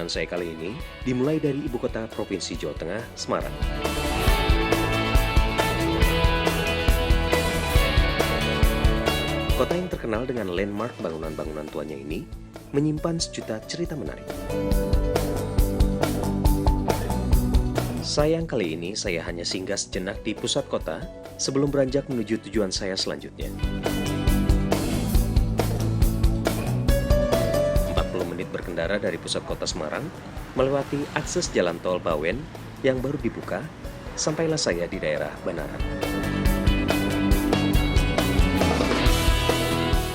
perjalanan saya kali ini dimulai dari ibu kota Provinsi Jawa Tengah, Semarang. Kota yang terkenal dengan landmark bangunan-bangunan tuanya ini menyimpan sejuta cerita menarik. Sayang kali ini saya hanya singgah sejenak di pusat kota sebelum beranjak menuju tujuan saya selanjutnya. 40 menit berkendara dari pusat kota Semarang, melewati akses jalan tol Bawen yang baru dibuka, sampailah saya di daerah Banaran.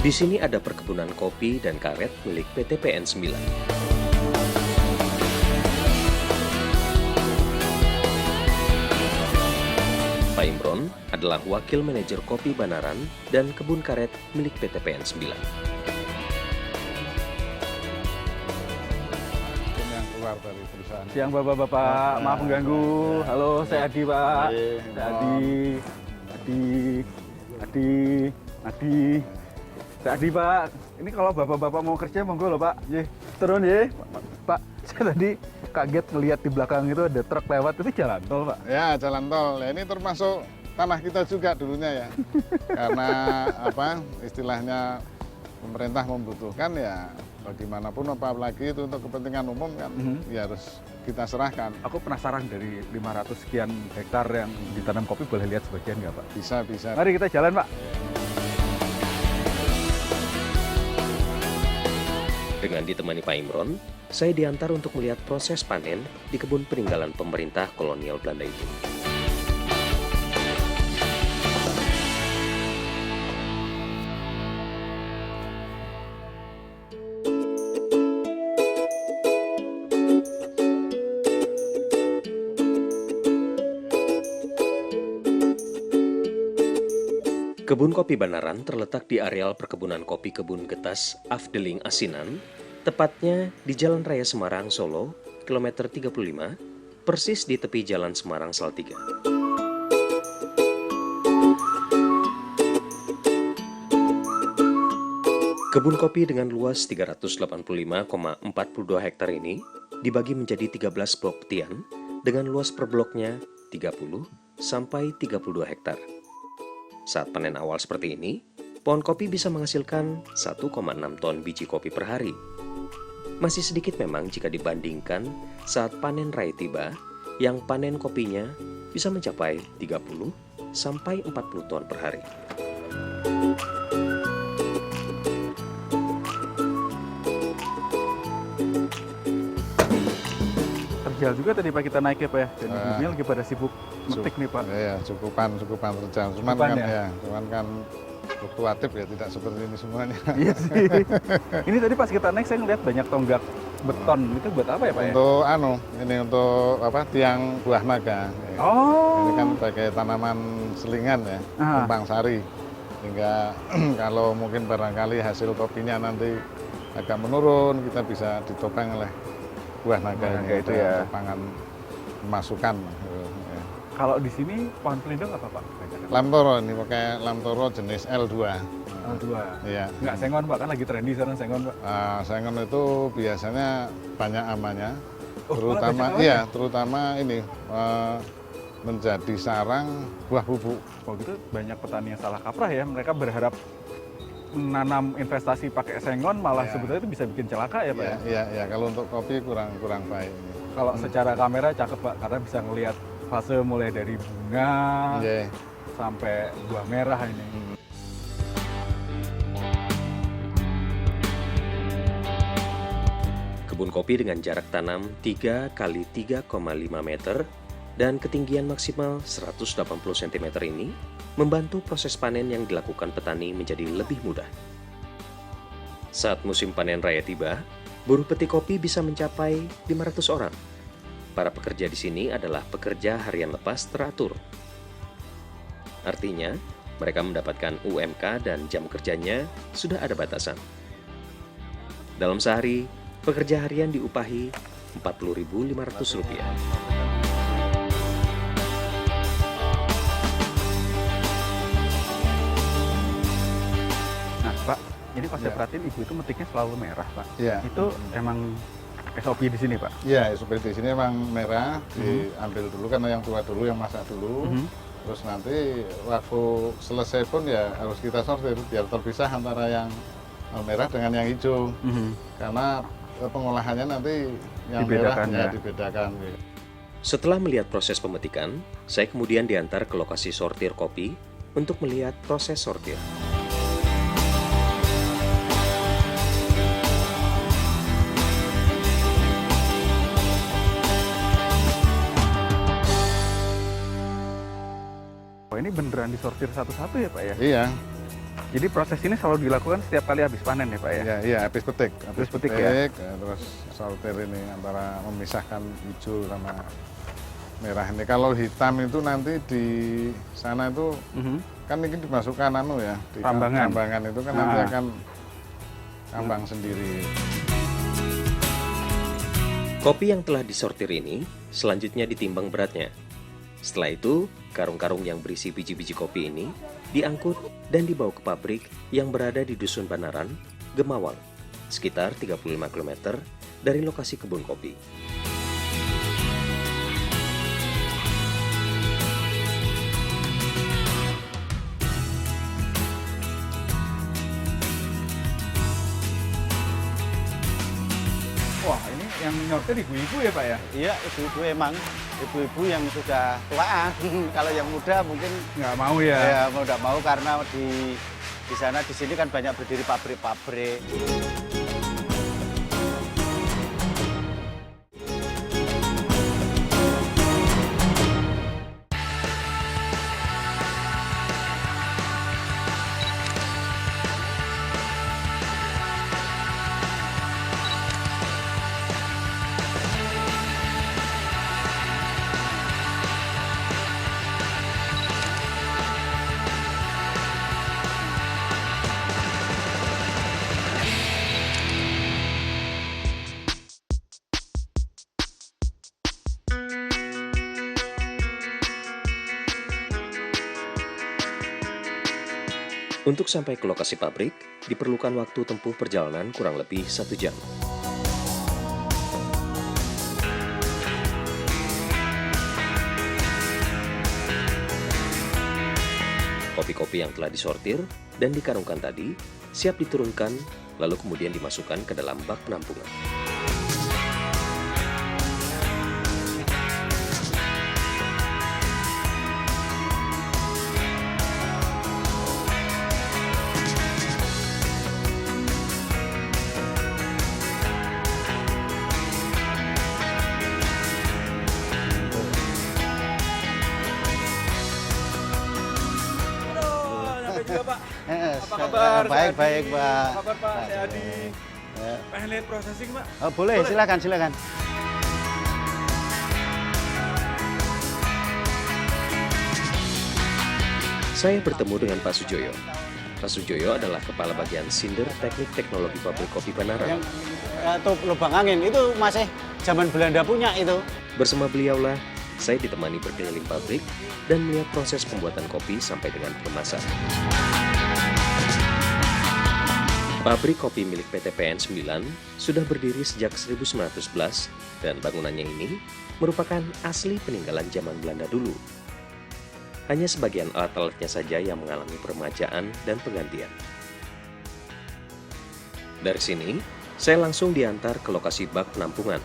Di sini ada perkebunan kopi dan karet milik PT PN 9. Pak Imron adalah wakil manajer kopi Banaran dan kebun karet milik PT PN 9. Yang keluar dari perusahaan. Siang bapak-bapak, maaf mengganggu. Halo, saya Adi Pak. Saya Adi. Saya Adi Pak. Ini kalau bapak-bapak mau kerja monggo loh Pak. Turun ya. Pak, saya tadi kaget ngelihat di belakang itu ada truk lewat, itu jalan tol Pak. Ya, jalan tol. Ya, ini termasuk tanah kita juga dulunya ya. Karena istilahnya pemerintah membutuhkan ya bagaimanapun, apalagi itu untuk kepentingan umum kan ya harus kita serahkan. Aku penasaran dari 500 sekian hektar yang ditanam kopi, boleh lihat sebagian nggak Pak? Bisa. Mari kita jalan Pak. Dengan ditemani Pak Imron, saya diantar untuk melihat proses panen di kebun peninggalan pemerintah kolonial Belanda itu. Kebun kopi Banaran terletak di areal perkebunan kopi Kebun Getas Afdeling Asinan, tepatnya di Jalan Raya Semarang, Solo, kilometer 35, persis di tepi Jalan Semarang Salatiga. Kebun kopi dengan luas 385,42 hektar ini dibagi menjadi 13 blok petian dengan luas per bloknya 30 sampai 32 hektar. Saat panen awal seperti ini, pohon kopi bisa menghasilkan 1,6 ton biji kopi per hari. Masih sedikit memang jika dibandingkan saat panen raya tiba, yang panen kopinya bisa mencapai 30 sampai 40 ton per hari. Terjal juga tadi Pak kita naik ya Pak ya. Dan ibunya lagi pada sibuk metik nih Pak. Iya, cukupan terjal. Cuman kan fluktuatif ya, tidak seperti ini semuanya. Iya sih. Ini tadi pas kita naik saya ngeliat banyak tonggak beton. Itu buat apa ya Pak ya? Untuk tiang buah naga. Oh. Ini kan sebagai tanaman selingan ya, tumpang sari. Sehingga kalau mungkin barangkali hasil kopinya nanti agak menurun, kita bisa ditopang oleh buah naga ini itu ya. pangan masukan. Kalau di sini pohon pelindung apa Pak? Lamtoro, ini pakai lamtoro jenis L2. L2. Iya. Nggak sengon Pak, kan lagi trendy sekarang sengon Pak. Sengon itu biasanya banyak amannya, terutama ini menjadi sarang buah bubuk. Oh gitu, banyak petani yang salah kaprah ya. Mereka berharap menanam investasi pakai sengon, malah sebetulnya itu bisa bikin celaka ya Pak ya? Iya, kalau untuk kopi kurang baik. Kalau secara kamera cakep Pak, karena bisa ngelihat fase mulai dari bunga sampai buah merah ini. Kebun kopi dengan jarak tanam 3 x 3,5 meter dan ketinggian maksimal 180 cm ini membantu proses panen yang dilakukan petani menjadi lebih mudah. Saat musim panen raya tiba, buruh petik kopi bisa mencapai 500 orang. Para pekerja di sini adalah pekerja harian lepas teratur. Artinya, mereka mendapatkan UMK dan jam kerjanya sudah ada batasan. Dalam sehari, pekerja harian diupahi Rp40.500. Nah Pak, ini pas saya perhatiin ibu itu metiknya selalu merah Pak. Iya. Itu emang SOP di sini, Pak? Ya, SOP di sini memang merah, diambil dulu karena yang tua dulu yang masak dulu. Terus nanti waktu selesai pun ya harus kita sortir biar terpisah antara yang merah dengan yang hijau. Karena pengolahannya nanti yang Dibedakan, merah ya. dibedakan. Setelah melihat proses pemetikan, saya kemudian diantar ke lokasi sortir kopi untuk melihat proses sortir. Oh, ini beneran disortir satu-satu ya, Pak ya? Iya, Jadi proses ini selalu dilakukan setiap kali habis panen ya, Pak ya? iya, habis petik. Habis petik, ya. Terus sortir ini antara memisahkan hijau sama merah ini. Kalau hitam itu nanti di sana itu kan ini dimasukkan ya, di Tambangan. tambangan itu kan nanti akan tambang sendiri. Kopi yang telah disortir ini selanjutnya ditimbang beratnya. Setelah itu, karung-karung yang berisi biji-biji kopi ini diangkut dan dibawa ke pabrik yang berada di Dusun Banaran, Gemawang, sekitar 35 km dari lokasi kebun kopi. Wah, ini yang nyortir ibu-ibu ya, Pak ya? Iya, ibu-ibu emang. Ibu-ibu yang sudah tua. Kalau yang muda mungkin Nggak mau ya? ya mau nggak mau karena di sana di sini kan banyak berdiri pabrik-pabrik. Untuk sampai ke lokasi pabrik, diperlukan waktu tempuh perjalanan kurang lebih 1 jam. Kopi-kopi yang telah disortir dan dikarungkan tadi siap diturunkan, lalu kemudian dimasukkan ke dalam bak penampungan. Apa kabar? Baik-baik, Pak. Apa kabar, Pak? Saya Adi. Ya. Pengen lihat processing, Pak? Oh, boleh, silakan, silakan. Saya bertemu dengan Pak Sujoyo. Pak Sujoyo adalah Kepala Bagian Sinder Teknik Teknologi Pabrik Kopi Banaran. Yang tuh lubang angin itu masih zaman Belanda punya itu. Bersama beliaulah, saya ditemani berkeliling pabrik dan melihat proses pembuatan kopi sampai dengan kemasan. Pabrik kopi milik PT PN 9 sudah berdiri sejak 1911 dan bangunannya ini merupakan asli peninggalan zaman Belanda dulu. Hanya sebagian alat-alatnya saja yang mengalami peremajaan dan penggantian. Dari sini, saya langsung diantar ke lokasi bak penampungan.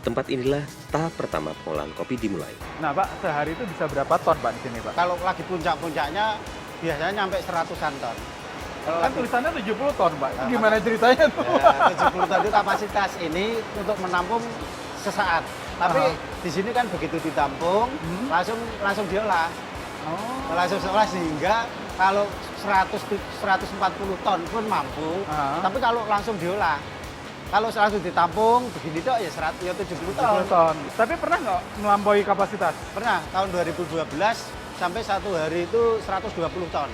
Tempat inilah tahap pertama pengolahan kopi dimulai. Nah, Pak, sehari itu bisa berapa ton, Pak, di sini, Pak? Kalau lagi puncak-puncaknya biasanya nyampe 100-an ton. Kalau Kan lagi tulisannya 70 ton, Pak. Itu gimana ceritanya tuh? ya, 70 ton itu kapasitas ini untuk menampung sesaat. Tapi di sini kan begitu ditampung, langsung diolah. Langsung diolah sehingga kalau 140 ton pun mampu. Tapi kalau langsung diolah, kalau langsung ditampung begini dok ya 70 ton. 70 ton. Tapi pernah nggak melampaui kapasitas? Pernah tahun 2012 sampai satu hari itu 120 ton.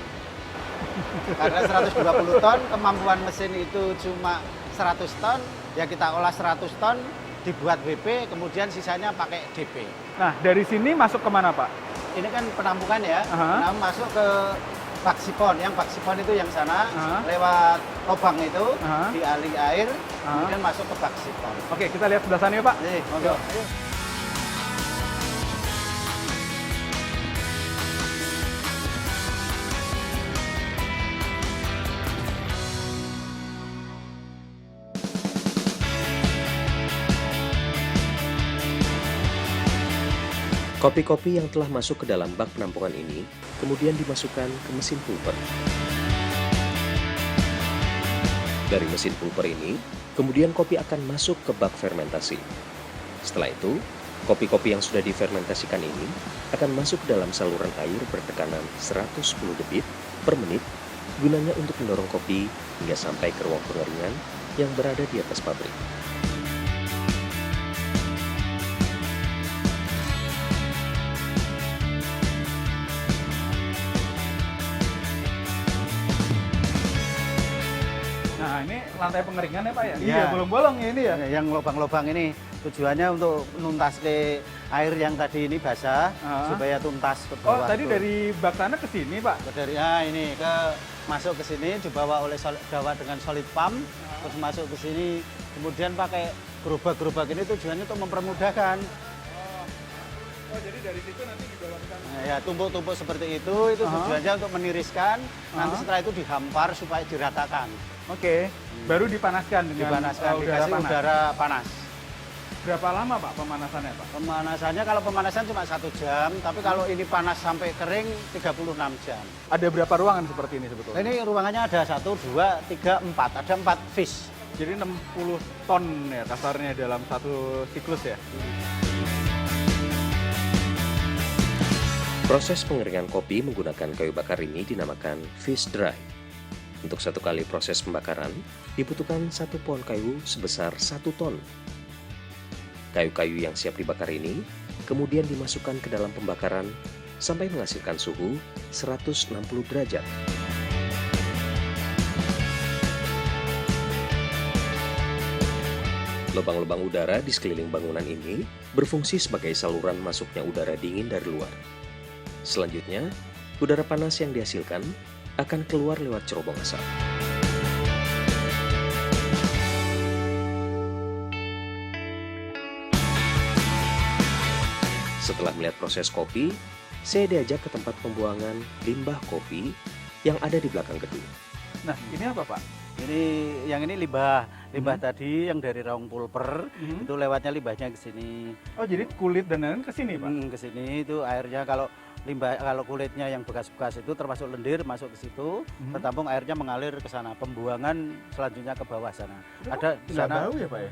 Karena 120 ton kemampuan mesin itu cuma 100 ton, ya kita olah 100 ton dibuat WP, kemudian sisanya pakai DP. Nah, dari sini masuk kemana, Pak? Ini kan penampungan ya, nah, masuk ke bak sipon. Yang bak sipon itu yang sana, lewat lubang itu, dialiri air, kemudian masuk ke bak sipon. Oke, kita lihat sebelah sana ya Pak. Nih, monggo. Kopi-kopi yang telah masuk ke dalam bak penampungan ini kemudian dimasukkan ke mesin pulper. Dari mesin pulper ini, kemudian kopi akan masuk ke bak fermentasi. Setelah itu, kopi-kopi yang sudah difermentasikan ini akan masuk ke dalam saluran air bertekanan 110 debit per menit, gunanya untuk mendorong kopi hingga sampai ke ruang pengeringan yang berada di atas pabrik. Nah, ini lantai pengeringan ya Pak ya? Iya. Bolong-bolong ya ini ya? Yang lubang-lubang ini tujuannya untuk menuntas ke air yang tadi ini basah, supaya tuntas ke Oh, bawah. tadi tuh. dari bak sana ke sini Pak? Dari ini masuk ke sini dibawa oleh bawa dengan solid pump, terus masuk ke sini, kemudian pakai gerobak-gerobak ini tujuannya untuk mempermudahkan. Oh, jadi dari situ nanti dibawa ke sana? Nah, ya tumpuk-tumpuk seperti itu tujuannya untuk meniriskan, nanti setelah itu dihampar supaya diratakan. Oke, baru dipanaskan dengan Dipanaskan, udara dikasih panas. udara panas. Berapa lama Pak pemanasannya Pak? Pemanasannya kalau pemanasan cuma 1 jam, tapi kalau ini panas sampai kering 36 jam. Ada berapa ruangan seperti ini sebetulnya? Ini ruangannya ada 1, 2, 3, 4. Ada 4 fish. Jadi 60 ton ya kasarnya dalam satu siklus ya? Proses pengeringan kopi menggunakan kayu bakar ini dinamakan fish dry. Untuk 1 kali proses pembakaran, dibutuhkan 1 pohon kayu sebesar 1 ton. Kayu-kayu yang siap dibakar ini kemudian dimasukkan ke dalam pembakaran sampai menghasilkan suhu 160 derajat. Lubang-lubang udara di sekeliling bangunan ini berfungsi sebagai saluran masuknya udara dingin dari luar. Selanjutnya, udara panas yang dihasilkan akan keluar lewat cerobong asap. Setelah melihat proses kopi, saya diajak ke tempat pembuangan limbah kopi yang ada di belakang gedung. Nah, ini apa Pak? Yang ini limbah tadi yang dari raung pulper, itu lewatnya limbahnya ke sini. Oh, jadi kulit dan lain-lain ke sini Pak? Ke sini itu airnya kalau kulitnya yang bekas-bekas itu termasuk lendir masuk ke situ, tertampung airnya mengalir ke sana. Pembuangan selanjutnya ke bawah sana. Ada di Nggak sana. bau ya Pak ya?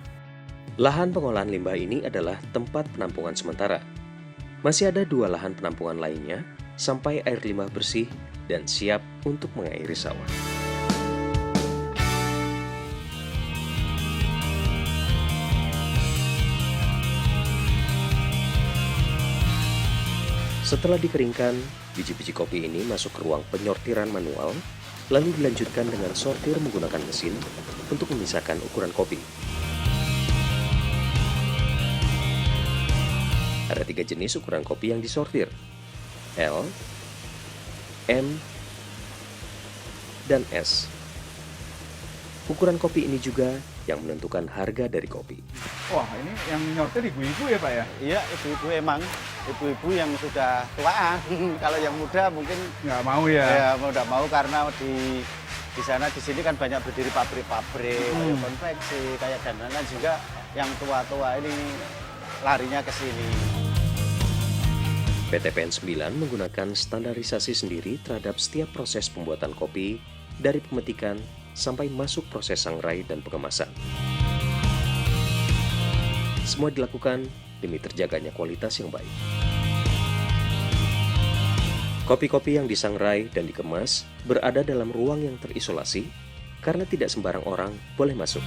Lahan pengolahan limbah ini adalah tempat penampungan sementara. Masih ada 2 lahan penampungan lainnya sampai air limbah bersih dan siap untuk mengairi sawah. Setelah dikeringkan, biji-biji kopi ini masuk ke ruang penyortiran manual, lalu dilanjutkan dengan sortir menggunakan mesin untuk memisahkan ukuran kopi. Ada 3 jenis ukuran kopi yang disortir, L, M, dan S. Ukuran kopi ini juga yang menentukan harga dari kopi. Wah, ini yang nyortir ibu-ibu ya Pak ya? Iya, ibu-ibu emang. Ibu-ibu yang sudah tuaan. Kalau yang muda mungkin Nggak mau ya? ya udah mau karena di sana di sini kan banyak berdiri pabrik-pabrik, kayak konveksi, kayak dandanan juga yang tua-tua ini larinya ke sini. PT PN 9 menggunakan standarisasi sendiri terhadap setiap proses pembuatan kopi dari pemetikan sampai masuk proses sangrai dan pengemasan. Semua dilakukan demi terjaganya kualitas yang baik. Kopi-kopi yang disangrai dan dikemas berada dalam ruang yang terisolasi karena tidak sembarang orang boleh masuk.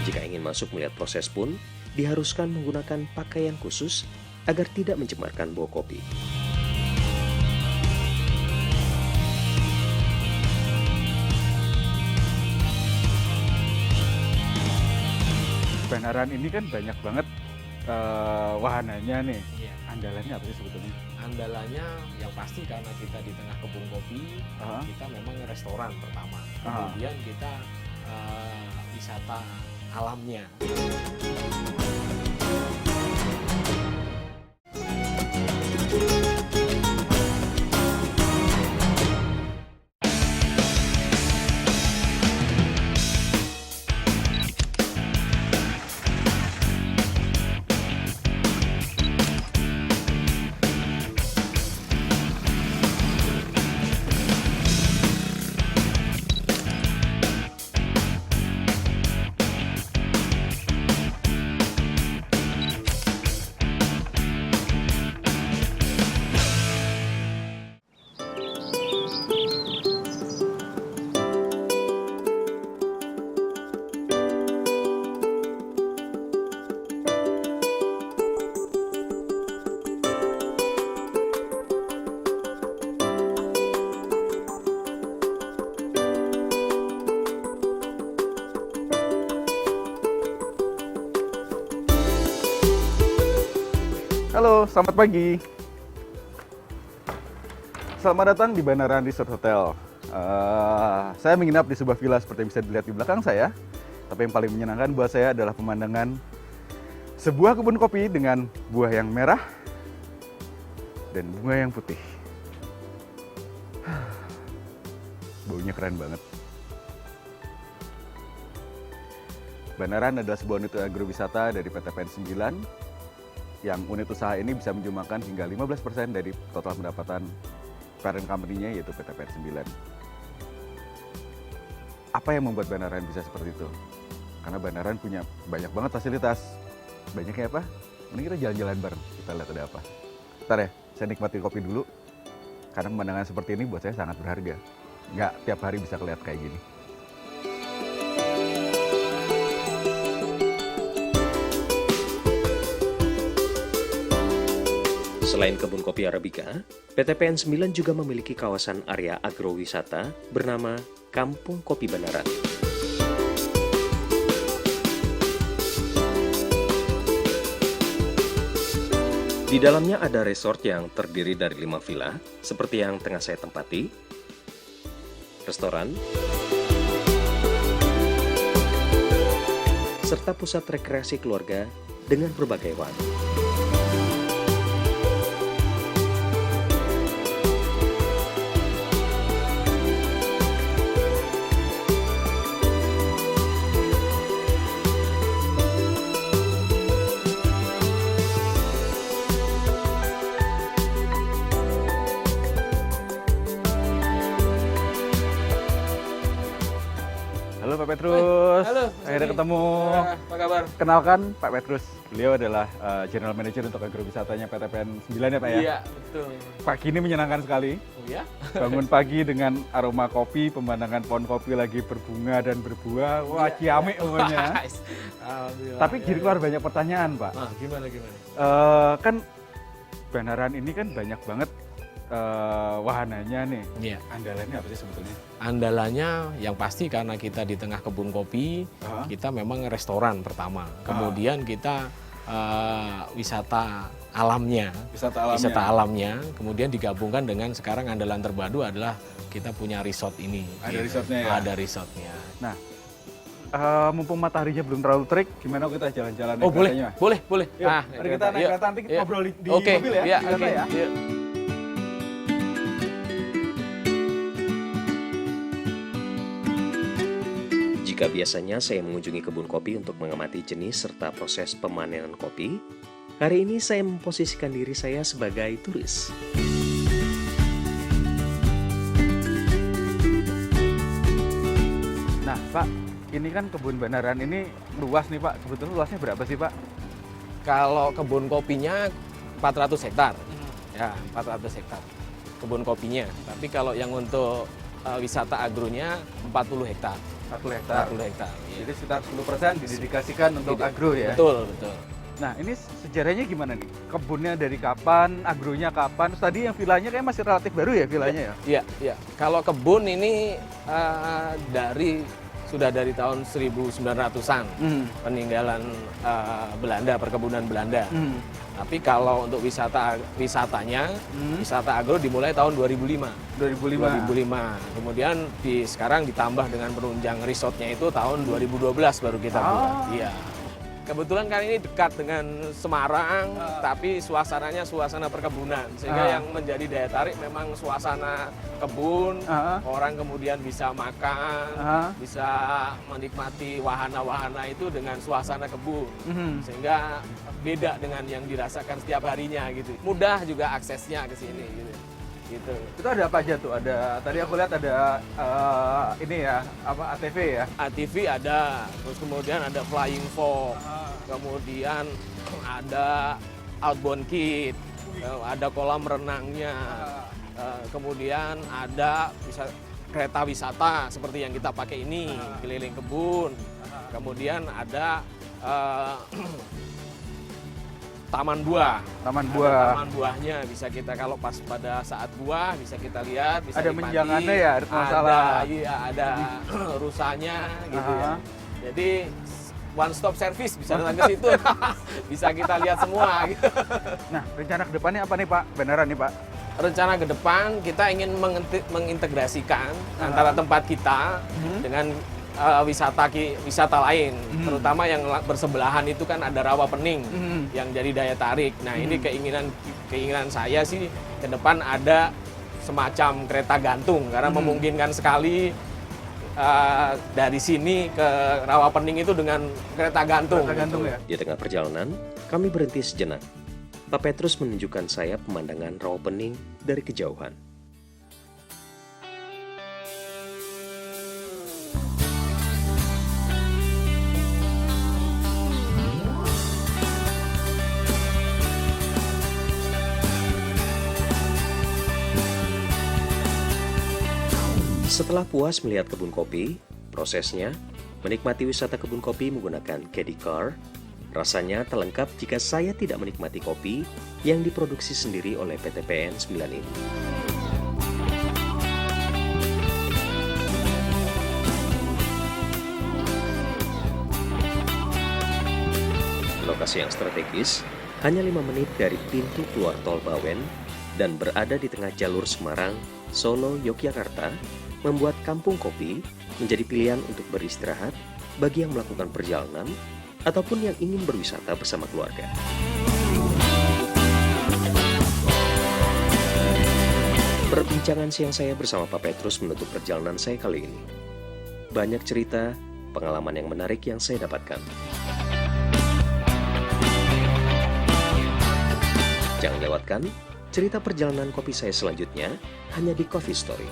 Jika ingin masuk melihat proses pun, diharuskan menggunakan pakaian khusus agar tidak mencemarkan bau kopi. Kebenaran ini kan banyak banget wahananya nih, Iya. andalannya apa sih sebetulnya? Andalannya yang pasti karena kita di tengah kebun kopi, Aha. kita memang restoran pertama. Aha. Kemudian kita wisata alamnya. Halo, selamat pagi. Selamat datang di Banaran Resort Hotel. Saya menginap di sebuah villa seperti yang bisa dilihat di belakang saya. Tapi yang paling menyenangkan buat saya adalah pemandangan sebuah kebun kopi dengan buah yang merah dan bunga yang putih. Baunya keren banget. Banaran adalah sebuah unit agrowisata dari PT PN 9 yang unit usaha ini bisa menjumlahkan hingga 15% dari total pendapatan parent company-nya yaitu PT PN 9. Apa yang membuat Banaran bisa seperti itu? Karena Banaran punya banyak banget fasilitas. Banyaknya apa? Mending kita jalan-jalan bareng, kita lihat ada apa. Bentar ya, saya nikmati kopi dulu. Karena pemandangan seperti ini buat saya sangat berharga. Nggak tiap hari bisa kelihatan kayak gini. Selain kebun kopi Arabica, PT PN 9 juga memiliki kawasan area agrowisata bernama Kampung Kopi Banaran. Di dalamnya ada resort yang terdiri dari 5 villa, seperti yang tengah saya tempati, restoran, serta pusat rekreasi keluarga dengan berbagai wahana. Halo Pak Petrus. Halo, Mas Akhirnya Adi. ketemu. Apa kabar? Kenalkan Pak Petrus. Beliau adalah General Manager untuk agrowisatanya PT PN 9 ya Pak ya? Iya, betul. Pagi ini menyenangkan sekali. Oh ya? Bangun pagi dengan aroma kopi, pemandangan pohon kopi lagi berbunga dan berbuah. Wah, ciamik pokoknya. Alhamdulillah. Tapi jadi keluar banyak pertanyaan Pak. Nah, gimana? Kan Banaran ini kan banyak banget wahananya nih. Iya. Andalannya apa sih sebetulnya? Andalannya yang pasti karena kita di tengah kebun kopi, Aha. kita memang restoran pertama. Kemudian kita wisata alamnya. Wisata alamnya, kemudian digabungkan dengan sekarang andalan terbaru adalah kita punya resort ini. Ada resortnya ya? Ada resortnya. Nah, mumpung mataharinya belum terlalu terik, gimana kita jalan-jalan Oh naik boleh, keretanya? boleh, boleh. Yuk, mari kita naik yuk, kereta, nanti kita yuk. ngobrol di Oke, mobil ya, iya, di kereta oke, ya. yuk. Jika biasanya saya mengunjungi kebun kopi untuk mengamati jenis serta proses pemanenan kopi, hari ini saya memposisikan diri saya sebagai turis. Nah, Pak, ini kan kebun Banaran ini luas nih Pak. Sebetulnya luasnya berapa sih Pak? Kalau kebun kopinya 400 hektar. Ya, 400 hektar kebun kopinya. Tapi kalau yang untuk wisata agronya 40 hektar. 40 hektar. 40 hektar. Iya. Jadi sekitar 10% didedikasikan untuk agro ya? Betul, betul. Nah, ini sejarahnya gimana nih? Kebunnya dari kapan? Agronya kapan? Terus tadi yang villanya kayak masih relatif baru ya villanya ya? Iya, iya. Kalau kebun ini dari sudah dari tahun 1900-an peninggalan Belanda, perkebunan Belanda. Tapi kalau untuk wisatanya, wisata agro dimulai tahun 2005. 2005. Kemudian sekarang ditambah dengan penunjang resortnya itu tahun 2012 baru kita buat. Iya. Kebetulan kali ini dekat dengan Semarang, tapi suasananya suasana perkebunan. Sehingga yang menjadi daya tarik memang suasana kebun, orang kemudian bisa makan, bisa menikmati wahana-wahana itu dengan suasana kebun. Sehingga beda dengan yang dirasakan setiap harinya gitu. Mudah juga aksesnya ke sini gitu. Gitu. Itu ada apa aja tuh? Ada, tadi aku lihat ada ini ya, apa ATV ya? ATV ada, terus kemudian ada flying fox, kemudian ada outbound kit, ada kolam renangnya, kemudian ada kereta wisata seperti yang kita pakai ini, keliling kebun, kemudian ada taman buah. Taman buah. Taman buahnya bisa kita kalau pas pada saat buah bisa kita lihat, bisa Ada nikmati. menjangannya ya, ada masalah. Iya, ada rusanya gitu ya. Jadi one stop service bisa datang ke situ. Bisa kita lihat semua gitu. Nah, rencana ke depannya apa nih Pak? Beneran nih Pak? Rencana ke depan kita ingin mengintegrasikan antara tempat kita dengan wisata lain, terutama yang bersebelahan itu kan ada rawa pening yang jadi daya tarik. Nah ini keinginan saya sih ke depan ada semacam kereta gantung karena memungkinkan sekali dari sini ke rawa pening itu dengan kereta gantung. Ya? Di tengah perjalanan, kami berhenti sejenak. Pak Petrus menunjukkan saya pemandangan rawa pening dari kejauhan. Setelah puas melihat kebun kopi, prosesnya menikmati wisata kebun kopi menggunakan caddy car, rasanya tak lengkap jika saya tidak menikmati kopi yang diproduksi sendiri oleh PT PN 9 ini. Lokasi yang strategis, hanya 5 menit dari pintu keluar tol Bawen dan berada di tengah jalur Semarang, Solo, Yogyakarta, membuat kampung kopi menjadi pilihan untuk beristirahat bagi yang melakukan perjalanan ataupun yang ingin berwisata bersama keluarga. Perbincangan siang saya bersama Pak Petrus menutup perjalanan saya kali ini. Banyak cerita, pengalaman yang menarik yang saya dapatkan. Jangan lewatkan cerita perjalanan kopi saya selanjutnya hanya di Coffee Story.